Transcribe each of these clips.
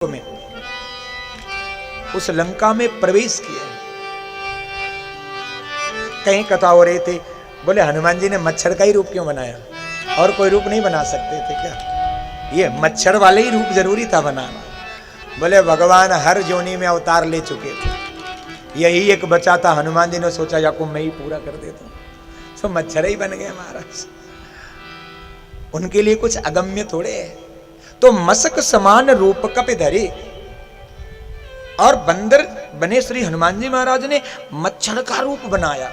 में उस लंका में प्रवेश किया। कहीं कथा हो रहे थे, बोले हनुमान जी ने मच्छर का ही रूप क्यों बनाया, और कोई रूप नहीं बना सकते थे क्या? ये मच्छर वाले ही रूप जरूरी था बनाना। बोले भगवान हर जोनी में अवतार ले चुके थे, यही एक बचा था। हनुमान जी ने सोचा याको मैं ही पूरा कर देता हूं, तो मच्छर ही बन गए महाराज। उनके लिए कुछ अगम्य थोड़े है। तो मसक समान रूप कपि धरे, और बंदर बने श्री हनुमान जी महाराज ने मच्छर का रूप बनाया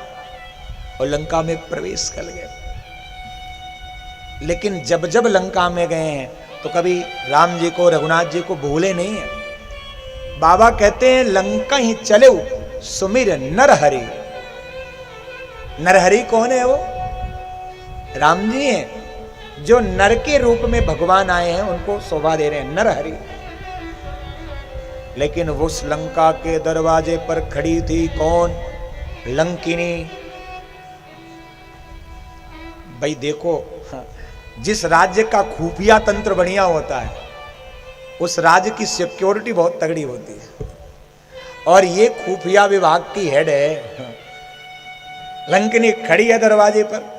और लंका में प्रवेश कर गए। लेकिन जब जब लंका में गए हैं तो कभी राम जी को रघुनाथ जी को भूले नहीं है। बाबा कहते हैं लंका ही चले सुमिर नरहरि। नरहरि कौन है? वो राम जी हैं, जो नर के रूप में भगवान आए हैं, उनको शोभा दे रहे हैं नरहरि। लेकिन उस लंका के दरवाजे पर खड़ी थी कौन? लंकिनी। भाई देखो, जिस राज्य का खुफिया तंत्र बढ़िया होता है उस राज्य की सिक्योरिटी बहुत तगड़ी होती है, और ये खुफिया विभाग की हेड है। लंकिनी खड़ी है दरवाजे पर,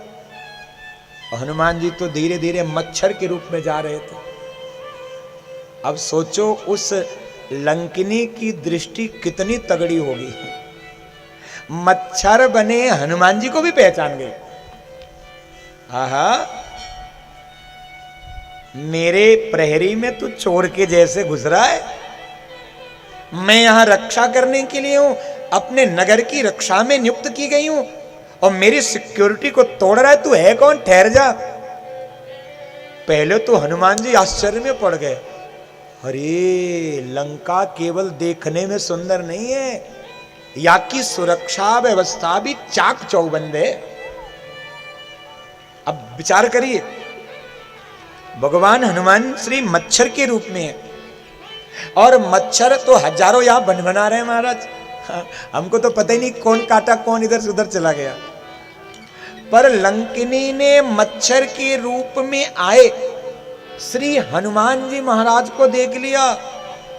हनुमान जी तो धीरे धीरे मच्छर के रूप में जा रहे थे। अब सोचो उस लंकिनी की दृष्टि कितनी तगड़ी होगी। मच्छर बने हनुमान जी को भी पहचान गए। आहा, मेरे प्रहरी में तू चोर के जैसे घुस रहा है, मैं यहां रक्षा करने के लिए हूं, अपने नगर की रक्षा में नियुक्त की गई हूं, और मेरी सिक्योरिटी को तोड़ रहा है। तू है कौन? ठहर जा। पहले तो हनुमान जी आश्चर्य में पड़ गए। अरे लंका केवल देखने में सुंदर नहीं है, या की सुरक्षा व्यवस्था भी चाक चौबंद है। अब विचार करिए, भगवान हनुमान श्री मच्छर के रूप में है, और मच्छर तो हजारों यहां बन बना रहे हैं महाराज। हमको तो पता ही नहीं कौन काटा, कौन इधर से उधर चला गया। पर लंकिनी ने मच्छर के रूप में आए श्री हनुमान जी महाराज को देख लिया,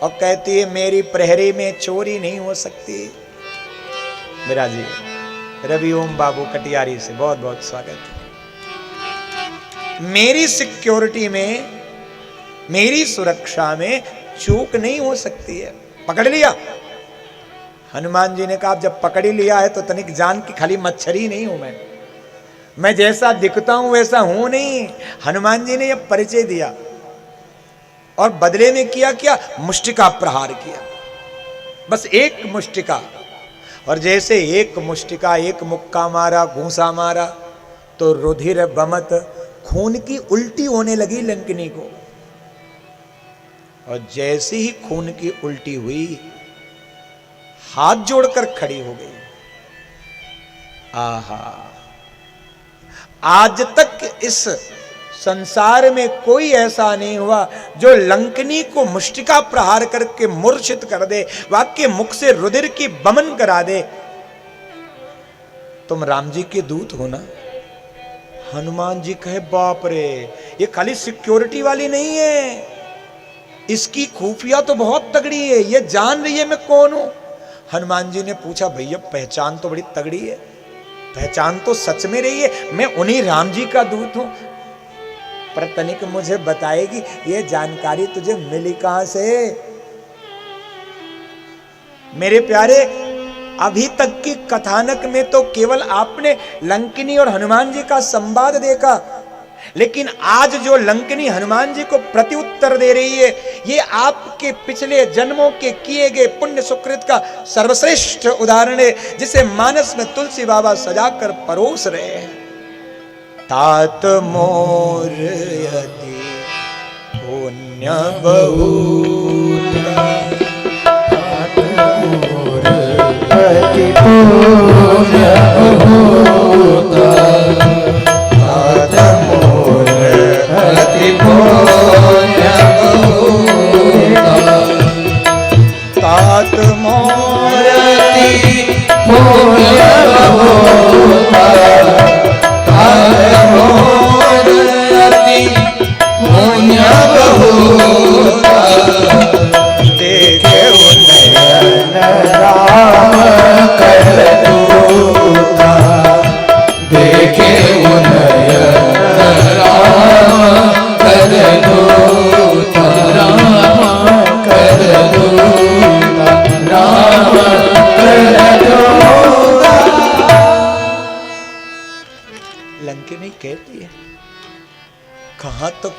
और कहती है मेरी प्रहरी में चोरी नहीं हो सकती। मेरा जी रवि ओम बाबू कटियारी से बहुत बहुत स्वागत है। मेरी सिक्योरिटी में, मेरी सुरक्षा में चूक नहीं हो सकती है। पकड़ लिया। हनुमान जी ने कहा जब पकड़ ही लिया है तो तनिक जान की खाली मच्छर ही नहीं हूं मैं जैसा दिखता हूं वैसा हूं नहीं। हनुमान जी ने यह परिचय दिया, और बदले में किया क्या? मुष्टिका प्रहार किया, बस एक मुष्टिका। और जैसे एक मुष्टिका, एक मुक्का मारा, घूंसा मारा, तो रुधिर बमत खून की उल्टी होने लगी लंकिनी को। और जैसे ही खून की उल्टी हुई, हाथ जोड़कर खड़ी हो गई। आहा, आज तक इस संसार में कोई ऐसा नहीं हुआ जो लंकिनी को मुष्टिका प्रहार करके मूर्छित कर दे, वाक्य मुख से रुधिर की बमन करा दे। तुम राम जी के दूत हो ना? हनुमान जी कहे बाप रे, ये खाली सिक्योरिटी वाली नहीं है, इसकी खुफिया तो बहुत तगड़ी है, ये जान रही है मैं कौन हूं। हनुमान जी ने पूछा भैया पहचान तो बड़ी तगड़ी है, पहचान तो सच में रही है, मैं उन्हीं राम जी का दूत हूं। पर तनिक मुझे बताएगी ये जानकारी तुझे मिली कहां से? मेरे प्यारे, अभी तक की कथानक में तो केवल आपने लंकिनी और हनुमान जी का संवाद देखा, लेकिन आज जो लंकिनी हनुमान जी को प्रत्युत्तर दे रही है, ये आपके पिछले जन्मों के किए गए पुण्य सुकृत का सर्वश्रेष्ठ उदाहरण है, जिसे मानस में तुलसी बाबा सजाकर परोस रहे हैं। तात मोर यति पुण्य बहुता, तात मोर यति पुण्य बहुता, तात मोर यति पुण्य बहुता, तात मोर यति पुण्य बहुता, तात मोर यति पुण्य बहुता।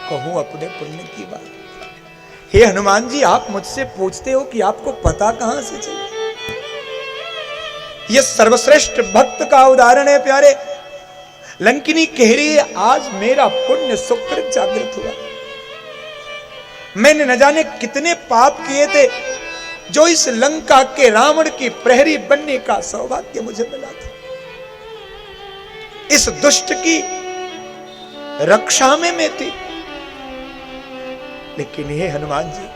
कहूं अपने पुण्य की बात। हे हनुमान जी, आप मुझसे पूछते हो कि आपको पता कहां से चला। यह सर्वश्रेष्ठ भक्त का उदाहरण है प्यारे। लंकिनी कह रही है, आज मेरा पुण्य सुकृत जागृत हुआ। मैंने न जाने कितने पाप किए थे, जो इस लंका के रावण की प्रहरी बनने का सौभाग्य मुझे मिला था। इस दुष्ट की रक्षा में मैं थी। लेकिन हे हनुमान जी,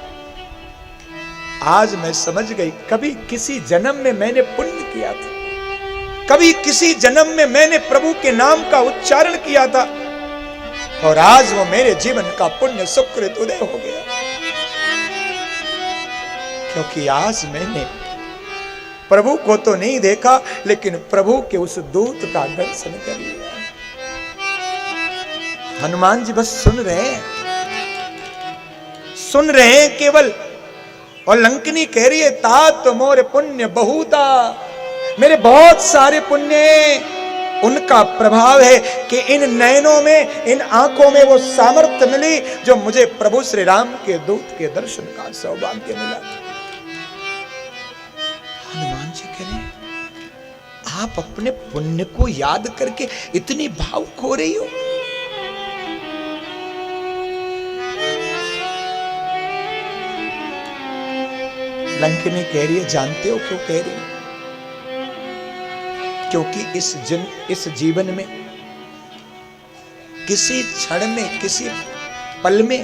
आज मैं समझ गई, कभी किसी जन्म में मैंने पुण्य किया था, कभी किसी जन्म में मैंने प्रभु के नाम का उच्चारण किया था, और आज वो मेरे जीवन का पुण्य सुकृत उदय हो गया। क्योंकि आज मैंने प्रभु को तो नहीं देखा, लेकिन प्रभु के उस दूत का दर्शन कर लिया। हनुमान जी बस सुन रहे हैं केवल। और लंकिनी कह रही है, तात मोर पुण्य बहुता, मेरे बहुत सारे पुण्य। उनका प्रभाव है कि इन नयनों में, इन आंखों में वो सामर्थ्य मिली जो मुझे प्रभु श्री राम के दूत के दर्शन का सौभाग्य मिला। हनुमान जी कह रहे, आप अपने पुण्य को याद करके इतनी भावुक हो रही हो। लंकिनी कह रही है, जानते हो क्यों कह रही है? क्योंकि इस जीवन में किसी क्षण में, किसी पल में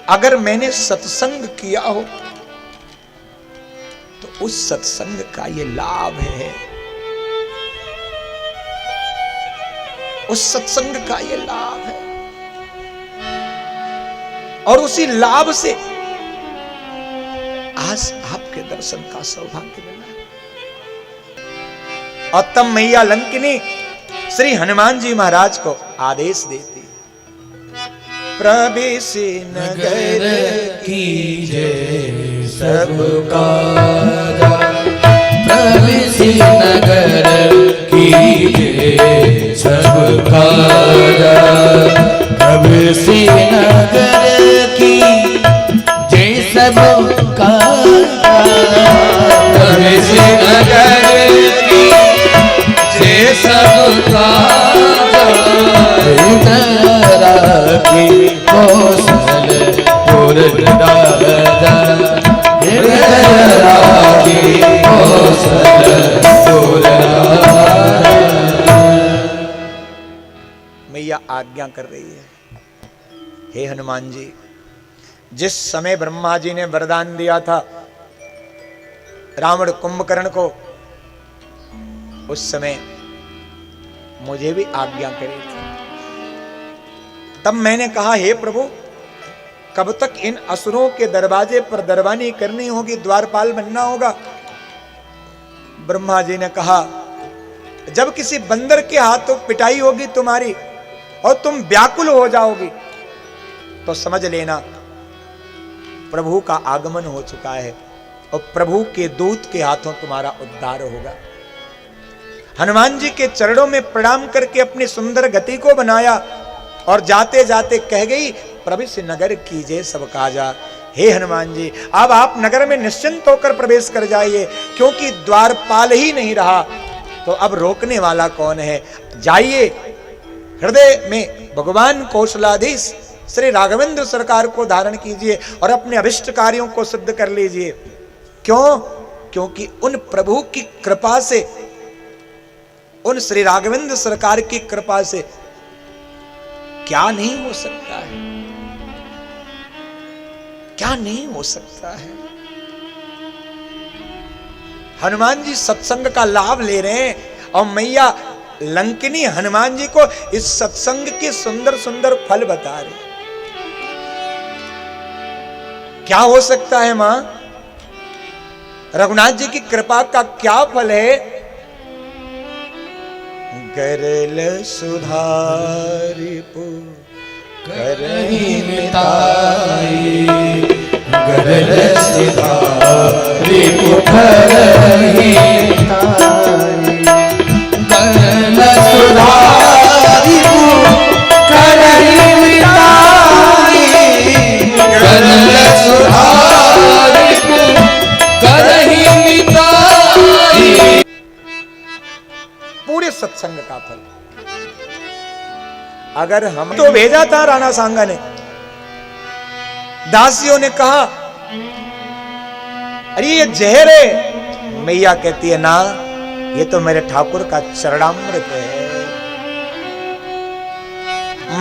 अगर मैंने सत्संग किया हो तो उस सत्संग का ये लाभ है, उस सत्संग का ये लाभ है। और उसी लाभ से आज आपके दर्शन का सौभाग्य मिला। और तब मैया लंकिनी श्री हनुमान जी महाराज को आदेश देती, प्रवेश नगर कीजे सबका, प्रवेश नगर कीजे सबका, प्रवेश नगर की जय सबका, प्रवेश नगर की जय सबका, की कौशल पुर दादा, की कौशल पुर दादा। मैया आज्ञा कर रही है, हे हनुमान जी, जिस समय ब्रह्मा जी ने वरदान दिया था रावण कुंभकर्ण को, उस समय मुझे भी आज्ञा करी थी। तब मैंने कहा, हे प्रभु, कब तक इन असुरों के दरवाजे पर दरबानी करनी होगी, द्वारपाल बनना होगा। ब्रह्मा जी ने कहा, जब किसी बंदर के हाथों पिटाई होगी तुम्हारी और तुम व्याकुल हो जाओगी, तो समझ लेना प्रभु का आगमन हो चुका है और प्रभु के दूत के हाथों तुम्हारा उद्धार होगा। हनुमान जी के चरणों में प्रणाम करके अपनी सुंदर गति को बनाया और जाते जाते कह गई, प्रवेश नगर कीजिए सब काजा। हे हनुमान जी, अब आप नगर में निश्चिंत होकर प्रवेश कर जाइए, क्योंकि द्वारपाल ही नहीं रहा तो अब रोकने वाला कौन है। जाइए, हृदय में भगवान कौशलाधीश श्री राघवेंद्र सरकार को धारण कीजिए और अपने अभिष्ट कार्यों को सिद्ध कर लीजिए। क्यों? क्योंकि उन प्रभु की कृपा से, उन श्री राघवेंद्र सरकार की कृपा से क्या नहीं हो सकता है, क्या नहीं हो सकता है। हनुमान जी सत्संग का लाभ ले रहे हैं और मैया लंकिनी हनुमान जी को इस सत्संग के सुंदर सुंदर फल बता रहे। क्या हो सकता है मां? रघुनाथ जी की कृपा का क्या फल है? गरल सुधारी पु करही मिताई, गरल सुधारी पु करही मिताई, गरल सुधारी पु करही मिताई। का फल। अगर हम तो भेजा था राणा सांगा ने, दासियों ने कहा अरे ये जहर है। मैया कहती है ना, ये तो मेरे ठाकुर का चरणामृत है।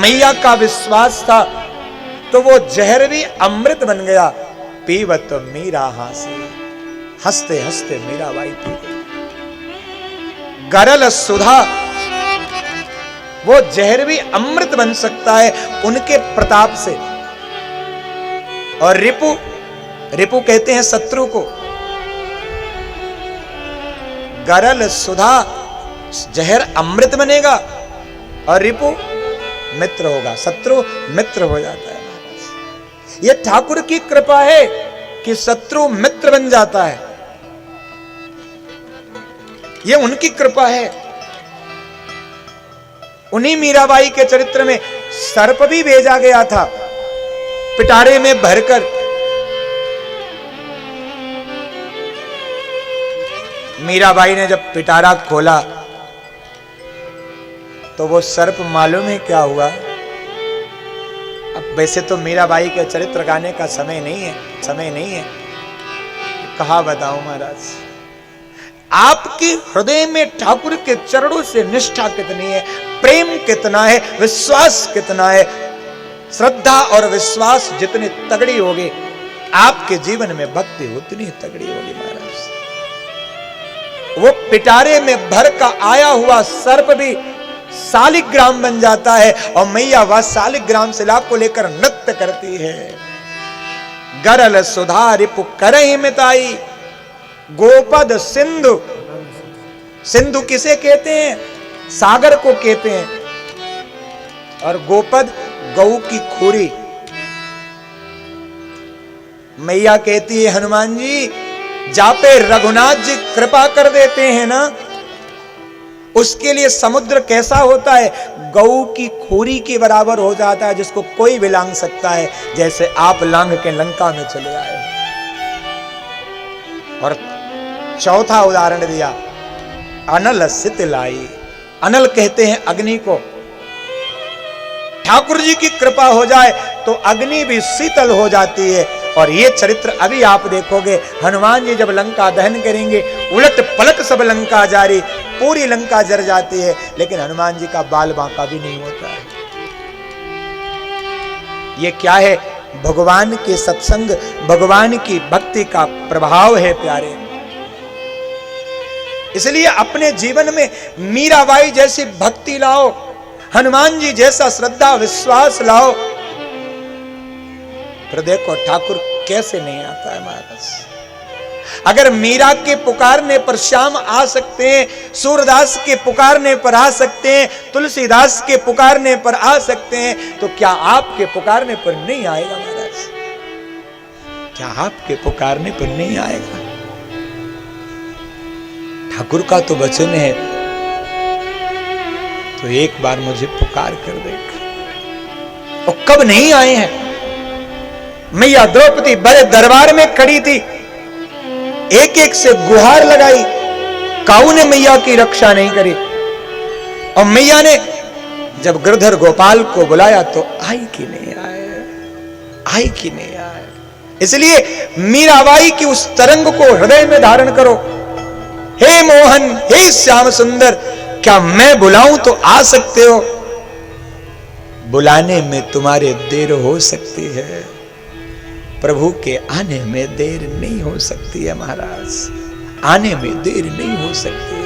मैया का विश्वास था तो वो जहर भी अमृत बन गया। पीवत मीरा हासी, हंसते हंसते मीराबाई पी गई। गरल सुधा, वो जहर भी अमृत बन सकता है उनके प्रताप से। और रिपु, रिपु कहते हैं शत्रु को। गरल सुधा, जहर अमृत बनेगा और रिपु मित्र होगा, शत्रु मित्र हो जाता है। महाराज, यह ठाकुर की कृपा है कि शत्रु मित्र बन जाता है। यह उनकी कृपा है। उन्हीं मीराबाई के चरित्र में सर्प भी भेजा गया था पिटारे में भरकर। मीराबाई ने जब पिटारा खोला तो वो सर्प मालूम है क्या हुआ? अब वैसे तो मीराबाई के चरित्र गाने का समय नहीं है, कहा बताऊं महाराज। आपके हृदय में ठाकुर के चरणों से निष्ठा कितनी है, प्रेम कितना है, विश्वास कितना है। श्रद्धा और विश्वास जितने तगड़ी होगी, आपके जीवन में भक्ति उतनी तगड़ी होगी महाराज। वो पिटारे में भर का आया हुआ सर्प भी शालिग्राम बन जाता है और मैया वह शालिग्राम शिला को लेकर नृत्य करती है। गरल सुधा रिपु करहि मिताई, गोपद सिंधु। सिंधु किसे कहते हैं? सागर को कहते हैं। और गोपद गऊ की खुरी। मैया कहती है हनुमान जी, जापे रघुनाथ जी कृपा कर देते हैं ना, उसके लिए समुद्र कैसा होता है? गऊ की खोरी के बराबर हो जाता है, जिसको कोई भी लांग सकता है, जैसे आप लांग के लंका में चले आए। और चौथा उदाहरण दिया, अनल शीतलाई। अनल कहते हैं अग्नि को। ठाकुर जी की कृपा हो जाए तो अग्नि भी शीतल हो जाती है। और ये चरित्र अभी आप देखोगे, हनुमान जी जब लंका दहन करेंगे, उलट पलट सब लंका जारी, पूरी लंका जर जाती है, लेकिन हनुमान जी का बाल बांका भी नहीं होता है। ये क्या है? भगवान के सत्संग, भगवान की भक्ति का प्रभाव है प्यारे। इसलिए अपने जीवन में मीराबाई जैसी भक्ति लाओ, हनुमान जी जैसा श्रद्धा विश्वास लाओ, फिर देखो ठाकुर कैसे नहीं आता है महाराज। अगर मीरा के पुकारने पर श्याम आ सकते हैं, सूरदास के पुकारने पर आ सकते हैं, तुलसीदास के पुकारने पर आ सकते हैं, तो क्या आपके पुकारने पर नहीं आएगा महाराज? क्या आपके पुकारने पर नहीं आएगा? ठाकुर का तो वचन है, तो एक बार मुझे पुकार कर देख। और कब नहीं आए हैं? मैया द्रौपदी बड़े दरबार में खड़ी थी, एक एक से गुहार लगाई, काऊ ने मैया की रक्षा नहीं करी। और मैया ने जब गिरधर गोपाल को बुलाया तो आई कि नहीं आए। इसलिए मीराबाई की उस तरंग को हृदय में धारण करो। हे मोहन, हे श्याम सुंदर, क्या मैं बुलाऊं तो आ सकते हो? बुलाने में तुम्हारे देर हो सकती है, प्रभु के आने में देर नहीं हो सकती है महाराज। आने में देर नहीं हो सकती है।